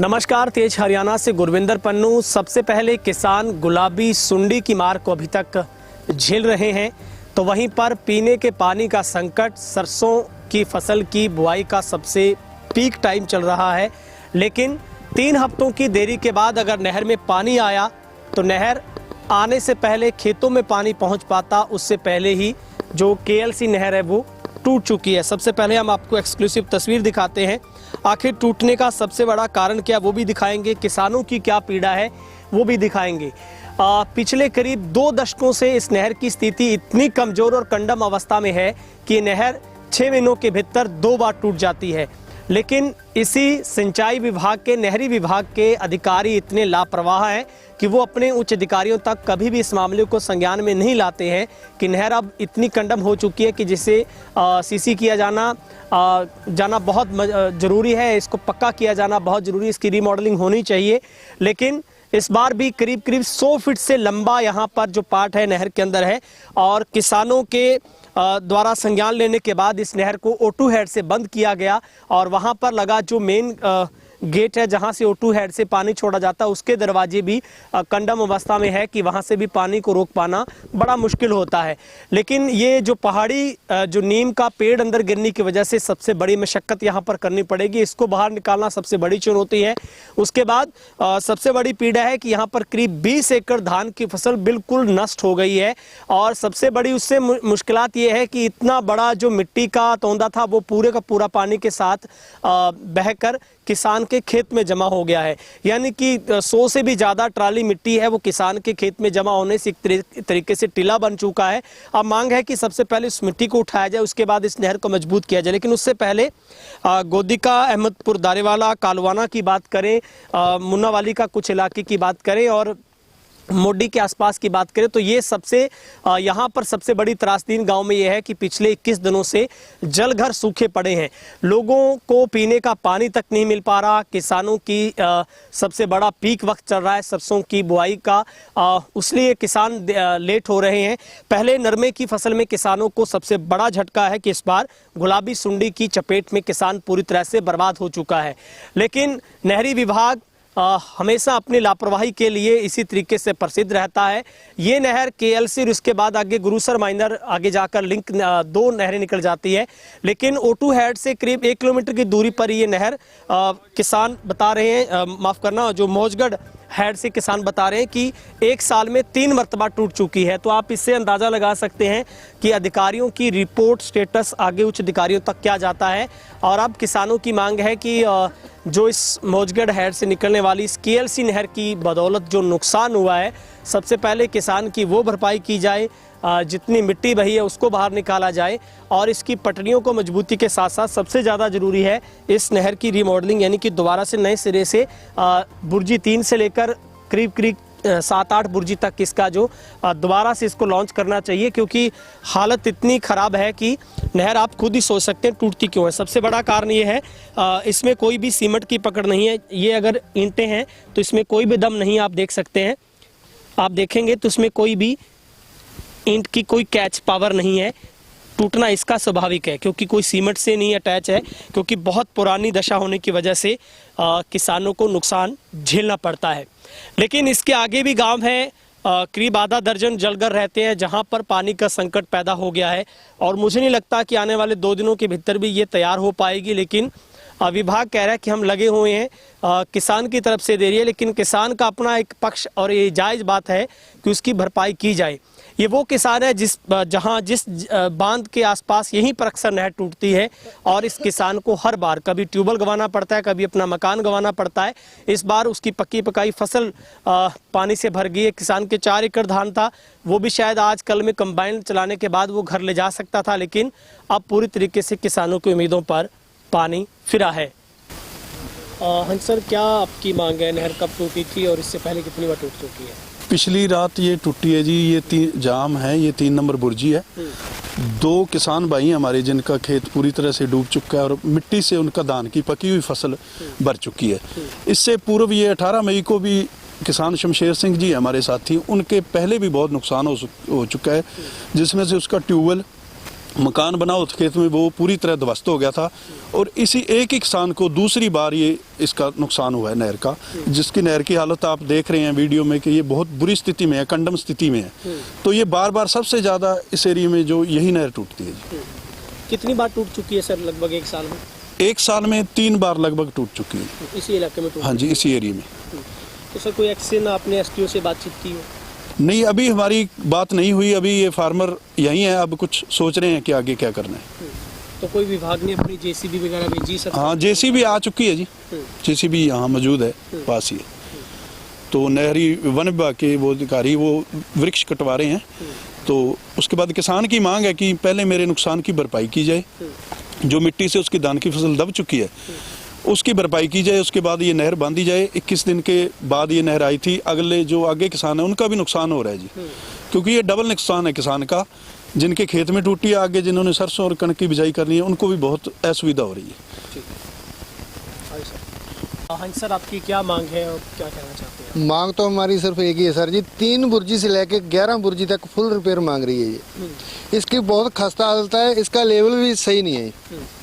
नमस्कार, तेज हरियाणा से गुरविंदर पन्नू। सबसे पहले किसान गुलाबी सुंडी की मार को अभी तक झेल रहे हैं, तो वहीं पर पीने के पानी का संकट, सरसों की फसल की बुआई का सबसे पीक टाइम चल रहा है। लेकिन 3 हफ्तों की देरी के बाद अगर नहर में पानी आया तो नहर आने से पहले खेतों में पानी पहुंच पाता, उससे पहले ही जो केएलसी नहर है वो टूट चुकी है। सबसे पहले हम आपको एक्सक्लूसिव तस्वीर दिखाते हैं। आखिर टूटने का सबसे बड़ा कारण क्या वो भी दिखाएंगे, किसानों की क्या पीड़ा है वो भी दिखाएंगे। पिछले करीब 2 दशकों से इस नहर की स्थिति इतनी कमज़ोर और कंडम अवस्था में है कि नहर 6 महीनों के भीतर 2 बार टूट जाती है। लेकिन इसी सिंचाई विभाग के, नहरी विभाग के अधिकारी इतने लापरवाह हैं कि वो अपने उच्च अधिकारियों तक कभी भी इस मामले को संज्ञान में नहीं लाते हैं कि नहर अब इतनी कंडम हो चुकी है कि जिसे सीसी किया जाना बहुत ज़रूरी है, इसको पक्का किया जाना बहुत ज़रूरी है, इसकी रीमॉडलिंग होनी चाहिए। लेकिन इस बार भी करीब 100 फीट से लंबा यहाँ पर जो पार्ट है नहर के अंदर है, और किसानों के द्वारा संज्ञान लेने के बाद इस नहर को O2 हेड से बंद किया गया, और वहाँ पर लगा जो मेन गेट है जहाँ से O2 हेड से पानी छोड़ा जाता है, उसके दरवाजे भी कंडम अवस्था में है कि वहाँ से भी पानी को रोक पाना बड़ा मुश्किल होता है। लेकिन ये जो पहाड़ी जो नीम का पेड़ अंदर गिरने की वजह से सबसे बड़ी मशक्क़त यहाँ पर करनी पड़ेगी, इसको बाहर निकालना सबसे बड़ी चुनौती है। उसके बाद सबसे बड़ी पीड़ा है कि यहाँ पर करीब 20 एकड़ धान की फसल बिल्कुल नष्ट हो गई है, और सबसे बड़ी उससे मुश्किलात ये है कि इतना बड़ा जो मिट्टी का तोंदा था वो पूरे का पूरा पानी के साथ बहकर किसान के खेत में जमा हो गया है। यानी कि 100 से भी ज़्यादा ट्राली मिट्टी है वो किसान के खेत में जमा होने से एक तरीके से टीला बन चुका है। अब मांग है कि सबसे पहले इस मिट्टी को उठाया जाए, उसके बाद इस नहर को मजबूत किया जाए। लेकिन उससे पहले गोदिका, अहमदपुर, दारेवाला, कालवाना की बात करें, मुन्नावाली का कुछ इलाके की बात करें और मोडी के आसपास की बात करें तो ये सबसे यहाँ पर सबसे बड़ी त्रासदीन गांव में ये है कि पिछले 21 दिनों से जलघर सूखे पड़े हैं। लोगों को पीने का पानी तक नहीं मिल पा रहा। किसानों की सबसे बड़ा पीक वक्त चल रहा है सरसों की बुआई का, इसलिए किसान लेट हो रहे हैं। पहले नरमे की फसल में किसानों को सबसे बड़ा झटका है कि इस बार गुलाबी सुंडी की चपेट में किसान पूरी तरह से बर्बाद हो चुका है। लेकिन नहरी विभाग हमेशा अपनी लापरवाही के लिए इसी तरीके से प्रसिद्ध रहता है। ये नहर केएलसी और इसके बाद आगे गुरुसर माइनर आगे जाकर लिंक 2 नहरें निकल जाती है। लेकिन O2 हेड से करीब 1 किलोमीटर की दूरी पर ये नहर किसान बता रहे हैं, माफ़ करना, जो मौजगढ़ हेड से किसान बता रहे हैं कि 1 साल में 3 मरतबा टूट चुकी है। तो आप इससे अंदाज़ा लगा सकते हैं कि अधिकारियों की रिपोर्ट स्टेटस आगे उच्च अधिकारियों तक क्या जाता है। और अब किसानों की मांग है कि जो इस मौजगढ़ हेड से निकलने वाली इस केएलसी नहर की बदौलत जो नुकसान हुआ है, सबसे पहले किसान की वो भरपाई की जाए, जितनी मिट्टी बही है उसको बाहर निकाला जाए, और इसकी पटरियों को मजबूती के साथ साथ सबसे ज़्यादा ज़रूरी है इस नहर की रीमॉडलिंग, यानी कि दोबारा से नए सिरे से बुर्जी 3 से लेकर करीब 7-8 बुर्जी तक इसका जो दोबारा से इसको लॉन्च करना चाहिए, क्योंकि हालत इतनी ख़राब है कि नहर आप खुद ही सोच सकते हैं टूटती क्यों है। सबसे बड़ा कारण ये है इसमें कोई भी सीमेंट की पकड़ नहीं है। ये अगर ईंटें हैं तो इसमें कोई भी दम नहीं, आप देख सकते हैं। आप देखेंगे तो इसमें कोई भी ईंट की कोई कैच पावर नहीं है। टूटना इसका स्वाभाविक है क्योंकि कोई सीमेंट से नहीं अटैच है, क्योंकि बहुत पुरानी दशा होने की वजह से किसानों को नुकसान झेलना पड़ता है। लेकिन इसके आगे भी गांव हैं, करीब आधा दर्जन जलघर रहते हैं जहां पर पानी का संकट पैदा हो गया है, और मुझे नहीं लगता कि आने वाले 2 दिनों के भीतर भी ये तैयार हो पाएगी। लेकिन विभाग कह रहा है कि हम लगे हुए हैं, किसान की तरफ से दे रही है, लेकिन किसान का अपना एक पक्ष और ये जायज़ बात है कि उसकी भरपाई की जाए। ये वो किसान है जिस बांध के आसपास यहीं पर अक्सर नहर टूटती है, और इस किसान को हर बार कभी ट्यूबवेल गंवाना पड़ता है, कभी अपना मकान गंवाना पड़ता है। इस बार उसकी पक्की पकाई फसल पानी से भर गई है। किसान के 4 एकड़ धान था, वो भी शायद आज कल में कंबाइन चलाने के बाद वो घर ले जा सकता था, लेकिन अब पूरी तरीके से किसानों की उम्मीदों पर पानी फिरा है। हंस सर, क्या आपकी मांग है? नहर कब टूटी थी और इससे पहले कितनी बार टूट चुकी है? पिछली रात ये टूटी है जी। ये जाम है, ये 3 नंबर बुर्जी है। 2 किसान भाई हमारे जिनका खेत पूरी तरह से डूब चुका है और मिट्टी से उनका धान की पकी हुई फसल भर चुकी है। इससे पूर्व ये 18 मई को भी किसान शमशेर सिंह जी हमारे साथी, उनके पहले भी बहुत नुकसान हो चुका है, जिसमें से उसका ट्यूबवेल मकान बना उस खेत में वो पूरी तरह ध्वस्त हो गया था। और इसी एक ही किसान को दूसरी बार ये इसका नुकसान हुआ है नहर का, जिसकी नहर की हालत आप देख रहे हैं वीडियो में कि ये बहुत बुरी स्थिति में है, कंडम स्थिति में है। तो ये बार बार सबसे ज़्यादा इस एरिया में जो यही नहर टूटती है जी। कितनी बार टूट चुकी है सर लगभग एक साल में? एक साल में 3 बार लगभग टूट चुकी है। इसी इलाके में टूट? हाँ जी, इसी एरिया में। तो सर कोई एक्शन आपने एसटीओ से बातचीत की हो? नहीं, अभी हमारी बात नहीं हुई। अभी ये फार्मर यहीं है, अब कुछ सोच रहे हैं कि आगे क्या करना है। तो कोई विभाग ने अपनी जेसीबी वगैरह भेजी सर? हाँ, जेसीबी आ चुकी है जी। जेसीबी यहाँ मौजूद है, पास ही है। तो नहरी वन विभाग के वो अधिकारी वो वृक्ष कटवा रहे हैं। तो उसके बाद किसान की मांग है कि पहले मेरे नुकसान की भरपाई की जाए, जो मिट्टी से उसकी धान की फसल दब चुकी है उसकी भरपाई की जाए। उसके बाद ये नहर बांधी जाए। 21 दिन के बाद ये नहर आई थी। अगले जो आगे किसान है उनका भी नुकसान हो रहा है जी, क्योंकि ये डबल नुकसान है किसान का। जिनके खेत में टूटी है, आगे जिन्होंने सरसों और कणक की बिजाई करनी है उनको भी बहुत असुविधा हो रही है। हाँ सर, आपकी क्या मांग है और क्या कहना चाहते हैं? मांग तो हमारी सिर्फ एक ही है सर जी, 3 बुर्जी से लेके 11 बुर्जी तक फुल रिपेयर मांग रही है ये। इसकी बहुत खस्ता हालत है, इसका लेवल भी सही नहीं है।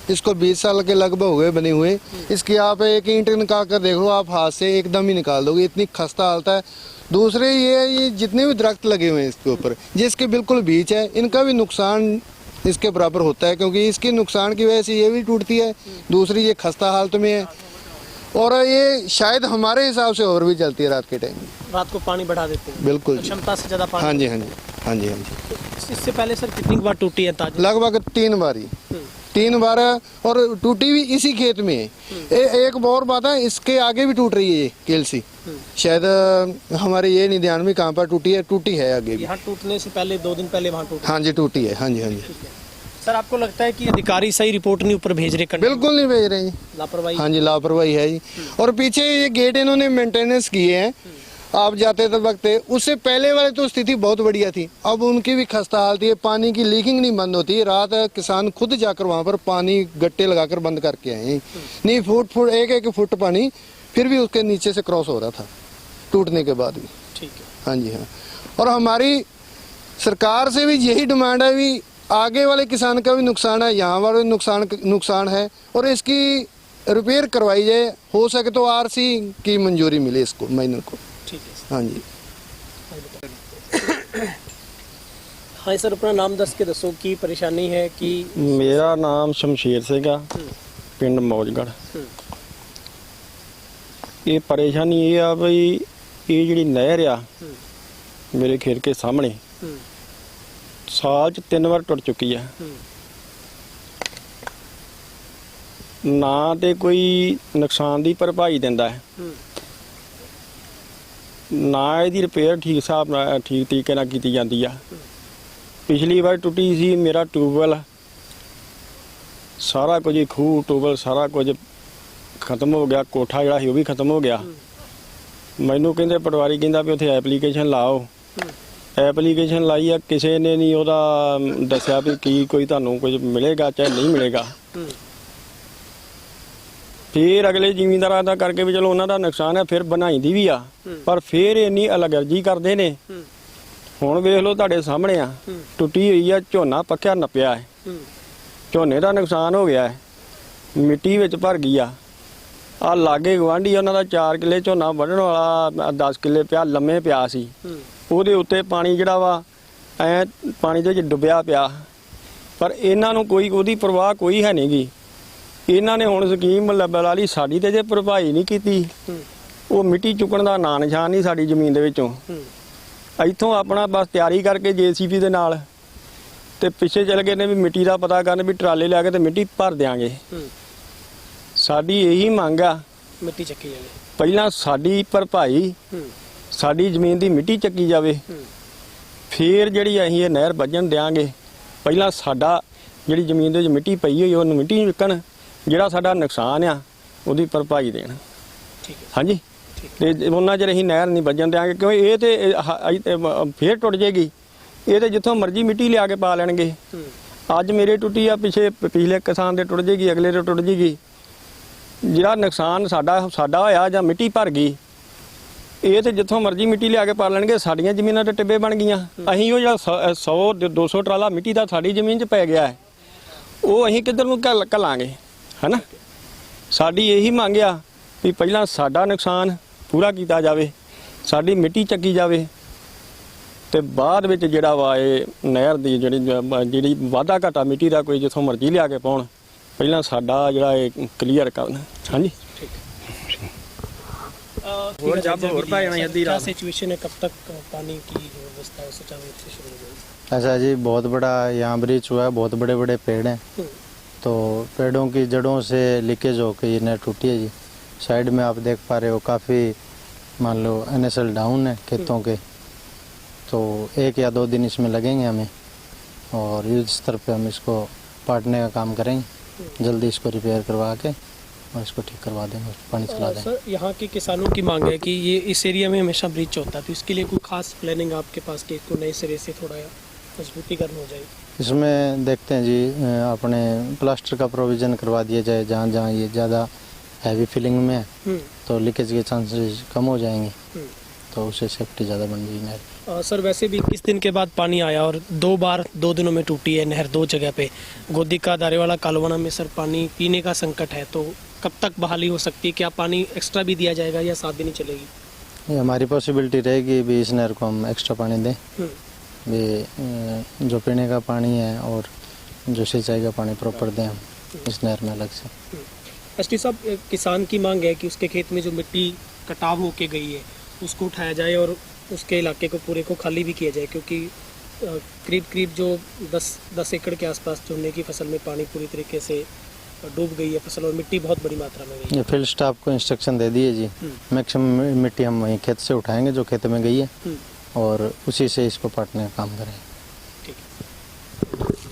इसको 20 साल के लगभग हो गए बने हुए। इसकी आप एक ईंट निकाल कर देख लो, आप हाथ से एकदम ही निकाल दोगे, इतनी खस्ता हालत है। दूसरे ये जितने भी दरख्त लगे हुए हैं इसके ऊपर, जिसके बिल्कुल बीच है, इनका भी नुकसान इसके बराबर होता है, क्योंकि इसके नुकसान की वजह से ये भी टूटती है। दूसरी ये खस्ता हालत में है, और ये शायद हमारे हिसाब से और भी चलती है रात के टाइम। रात को पानी बढ़ा देते हैं? बिल्कुल, क्षमता से ज्यादा पानी? हाँ जी, हाँ जी, हाँ जी, हाँ जी। इससे पहले सर कितनी बार टूटी है ताज? लगभग 3 बार ही, 3 बार, और टूटी भी इसी खेत में है। एक और बात है, इसके आगे भी टूट रही है ये केलसी। शायद हमारे ये नहीं ध्यान में कहाँ पर टूटी है, टूटी है आगे भी। यहाँ टूटने से पहले 2 दिन पहले वहाँ टूटी? हाँ जी, टूटी है। हाँ जी, हाँ जी। सर, आपको लगता है कि अधिकारी सही रिपोर्ट नहीं ऊपर भेज रहे? बिल्कुल नहीं भेज रहे जी, लापरवाही? हाँ जी, लापरवाही है जी। और पीछे ये गेट इन्होंने मेंटेनेंस किए हैं, आप जाते थे वक्त, उससे पहले वाले तो स्थिति बहुत बढ़िया थी। अब उनकी भी खस्ता हालत है, पानी की लीकिंग नहीं बंद होती। रात किसान खुद जाकर वहाँ पर पानी गट्टे लगाकर बंद करके आए हैं। नहीं, फुट एक फुट पानी फिर भी उसके नीचे से क्रॉस हो रहा था टूटने के बाद भी। ठीक है। हाँ जी, हाँ। और हमारी सरकार से भी यही डिमांड है, भी आगे वाले किसान का भी नुकसान है, यहाँ वाले नुकसान है, और इसकी रिपेयर करवाई जाए। हो सके तो आरसी की मंजूरी मिले इसको, माइनर को। ठीक है। हाँ जी। हाँ सर, अपना नाम दस के दसो की परेशानी है कि? मेरा नाम शमशेर सिंह आ, पिंड मौजगढ़। ये परेशानी ये आ बई, ये जी नहर आ मेरे खेत के सामने साल च 3 बार टुट चुकी है। ना ते कोई नुकसान की भरपाई दिंदा है, ना इसकी रिपेयर ठीक हिसाब नाल ठीक तरीके नाल कीती जांदी आ। पिछली बार टुटी सी मेरा ट्यूबवैल सारा कुछ, खूह ट्यूबवैल सारा कुछ खत्म हो गया, कोठा जिहड़ा सी वो भी खत्म हो गया। मैनू कहंदे पटवारी कहंदा भी उत्थे एप्लीकेशन लाओ। एप्लीकेशन लाई है, किसी ने नहीं ਉਹਦਾ ਦੱਸਿਆ भी की कोई ਤੁਹਾਨੂੰ कुछ मिलेगा चाहे नहीं मिलेगा। फिर अगले ਜ਼ਿਮੀਂਦਾਰਾਂ ਦਾ ਕਰਕੇ ਵੀ ਚਲੋ ਉਹਨਾਂ ਦਾ ਨੁਕਸਾਨ ਹੈ, ਫਿਰ ਬਣਾਈਦੀ ਵੀ ਆ, ਪਰ ਫਿਰ ਇੰਨੀ ਅਲਗਰਜੀ ਕਰਦੇ ਨੇ। ਹੁਣ ਵੇਖ ਲਓ ਤੁਹਾਡੇ ਸਾਹਮਣੇ ਆ, ਟੁੱਟੀ ਹੋਈ ਆ, ਝੋਨਾ ਪੱਕਿਆ ਨੱਪਿਆ ਹੈ, ਝੋਨੇ ਦਾ ਨੁਕਸਾਨ ਹੋ ਗਿਆ ਹੈ, ਮਿੱਟੀ ਵਿੱਚ ਭਰ ਗਈ ਆ। ਆ ਲਾਗੇ ਗਵਾਂਢੀ ਉਹਨਾਂ ਦਾ 4 ਕਿੱਲੇ ਝੋਨਾ ਵੱਢਣ ਵਾਲਾ 10 ਕਿੱਲੇ ਪਿਆ ਲੰਮੇ ਪਿਆ ਸੀ, ਉਹਦੇ ਉੱਤੇ ਪਾਣੀ ਜਿਹੜਾ ਵਾ ਐ ਪਾਣੀ ਦੇ ਵਿੱਚ ਡੁੱਬਿਆ ਪਿਆ, ਪਰ ਇਹਨਾਂ ਨੂੰ ਕੋਈ ਉਹਦੀ ਪਰਵਾਹ ਕੋਈ ਹੈ ਨਹੀਂ ਗੀ। ਇਹਨਾਂ ਨੇ ਹੁਣ ਸਕੀਮ ਲਾ ਲਈ, ਸਾਡੀ ਤੇ ਜੇ ਭਰਪਾਈ ਨਹੀਂ ਕੀਤੀ, ਉਹ ਮਿੱਟੀ ਚੁੱਕਣ ਦਾ ਨਾਂ ਨਿਸ਼ਾਨ ਨਹੀਂ ਸਾਡੀ ਜ਼ਮੀਨ ਦੇ ਵਿੱਚੋਂ। ਇੱਥੋਂ ਆਪਣਾ ਬਸ ਤਿਆਰੀ ਕਰਕੇ ਜੇਸੀਬੀ ਦੇ ਨਾਲ ਤੇ ਪਿੱਛੇ ਚਲੇ ਗਏ ਨੇ ਵੀ ਮਿੱਟੀ ਦਾ ਪਤਾ ਕਰਨ ਵੀ ਟਰਾਲੇ ਲਿਆ ਕੇ ਤੇ ਮਿੱਟੀ ਭਰ ਦਿਆਂਗੇ। ਸਾਡੀ ਇਹੀ ਮੰਗ ਆ, ਮਿੱਟੀ ਚੱਕੀ ਜਾਵੇ, ਪਹਿਲਾਂ ਸਾਡੀ ਭਰਪਾਈ, ਸਾਡੀ ਜ਼ਮੀਨ ਦੀ ਮਿੱਟੀ ਚੱਕੀ ਜਾਵੇ, ਫਿਰ ਜਿਹੜੀ ਅਸੀਂ ਇਹ ਨਹਿਰ ਵੱਜਣ ਦਿਆਂਗੇ। ਪਹਿਲਾਂ ਸਾਡਾ ਜਿਹੜੀ ਜ਼ਮੀਨ ਦੇ ਵਿੱਚ ਮਿੱਟੀ ਪਈ ਹੋਈ ਉਹਨੂੰ ਮਿੱਟੀ ਵਿਕਣ, ਜਿਹੜਾ ਸਾਡਾ ਨੁਕਸਾਨ ਆ ਉਹਦੀ ਭਰਪਾਈ ਦੇਣ। ਹਾਂਜੀ, ਤੇ ਉਹਨਾਂ ਚਿਰ ਅਸੀਂ ਨਹਿਰ ਨਹੀਂ ਵੱਜਣ ਦਿਆਂਗੇ, ਕਿਉਂਕਿ ਇਹ ਤੇ ਫਿਰ ਟੁੱਟ ਜੇਗੀ। ਇਹ ਤੇ ਜਿੱਥੋਂ ਮਰਜ਼ੀ ਮਿੱਟੀ ਲਿਆ ਕੇ ਪਾ ਲੈਣਗੇ। ਅੱਜ ਮੇਰੇ ਟੁੱਟੀ ਆ, ਪਿਛਲੇ ਕਿਸਾਨ ਦੇ ਟੁੱਟ ਜੇਗੀ, ਅਗਲੇ ਦੇ ਟੁੱਟ ਜੇਗੀ। ਜਿਹੜਾ ਨੁਕਸਾਨ ਸਾਡਾ ਹੋਇਆ ਜਾਂ ਮਿੱਟੀ ਭਰ ਗਈ, ਇਹ ਤੇ ਜਿੱਥੋਂ ਮਰਜ਼ੀ ਮਿੱਟੀ ਲਿਆ ਕੇ ਪਾ ਲੈਣਗੇ, ਸਾਡੀਆਂ ਜ਼ਮੀਨਾਂ ਤੇ ਟਿੱਬੇ ਬਣ ਗਈਆਂ। ਅਸੀਂ ਉਹ ਜਿਹੜਾ 100-200 ਟਰਾਲਾ ਮਿੱਟੀ ਦਾ ਸਾਡੀ ਜ਼ਮੀਨ 'ਚ ਪੈ ਗਿਆ ਹੈ, ਉਹ ਅਸੀਂ ਕਿੱਧਰ ਨੂੰ ਘੱਲਾਂਗੇ, ਹਨਾ। ਸਾਡੀ ਇਹੀ ਮੰਗ ਆ ਵੀ ਪਹਿਲਾਂ ਸਾਡਾ ਨੁਕਸਾਨ ਪੂਰਾ ਕੀਤਾ ਜਾਵੇ, ਸਾਡੀ ਮਿੱਟੀ ਚੱਕੀ ਜਾਵੇ, ਤੇ ਬਾਅਦ ਵਿੱਚ ਜਿਹੜਾ ਵਾ ਇਹ ਨਹਿਰ ਦੀ ਜਿਹੜੀ ਵਾਧਾ ਘਾਟਾ ਮਿੱਟੀ ਦਾ ਕੋਈ ਜਿੱਥੋਂ ਮਰਜ਼ੀ ਲਿਆ ਕੇ ਪਾਉਣ, ਪਹਿਲਾਂ ਸਾਡਾ ਜਿਹੜਾ ਇਹ ਕਲੀਅਰ ਕਰਨ। ਹਾਂਜੀ और जब और क्या सिचुएशन है, कब तक पानी की जो व्यवस्था है सुचारू रूप से शुरू हो जाएगी? ऐसा जी बहुत बड़ा यहाँ ब्रिज हुआ है, बहुत बड़े बड़े पेड़ हैं, तो पेड़ों की जड़ों से लीकेज होकर ये नहर टूटी है जी। साइड में आप देख पा रहे हो काफ़ी मान लो NSL डाउन है खेतों के, तो 1 या 2 दिन इसमें लगेंगे हमें, और युद्ध स्तर पे हम इसको पाटने का काम करेंगे, जल्दी इसको रिपेयर करवा के और इसको ठीक करवा देंगे, पानी चला देंगे। सर, यहाँ के किसानों की मांग है कि ये इस एरिया में हमेशा ब्रिज होता है, तो इसके लिए कोई खास प्लानिंग आपके पास कि इसको नए सिरे से थोड़ा मजबूतीकरण हो जाए? इसमें देखते हैं जी अपने प्लास्टर का प्रोविज़न करवा दिया जाए, जहाँ जहाँ ये ज़्यादा हैवी फिलिंग में है तो लीकेज के चांसेस कम हो जाएंगे, तो उससे सेफ्टी ज़्यादा बन जाएगी नहर। सर, वैसे भी 21 दिन के बाद पानी आया और 2 बार 2 दिनों में टूटी है नहर 2 जगह पे। गोदी का दारेवाला कालवाना में सर पानी पीने का संकट है, तो कब तक बहाली हो सकती है? क्या पानी एक्स्ट्रा भी दिया जाएगा या 7 दिन ही चलेगी? ये हमारी पॉसिबिलिटी रहेगी भी इस नहर को हम एक्स्ट्रा पानी दें, भी जो पीने का पानी है और जो सिंचाई का पानी प्रॉपर दें हम इस नहर में अलग से। एसटी साहब, किसान की मांग है कि उसके खेत में जो मिट्टी कटाव होके गई है उसको उठाया जाए और उसके इलाके को पूरे को खाली भी किया जाए, क्योंकि करीब जो 10 एकड़ के आसपास चूने की फसल में पानी पूरी तरीके से डूब गई है फसल, और मिट्टी बहुत बड़ी मात्रा में गई है। ये फील्ड स्टाफ को इंस्ट्रक्शन दे दिए जी, मैक्सिमम मिट्टी हम वहीं खेत से उठाएंगे जो खेत में गई है, और उसी से इसको पाटने का काम करें।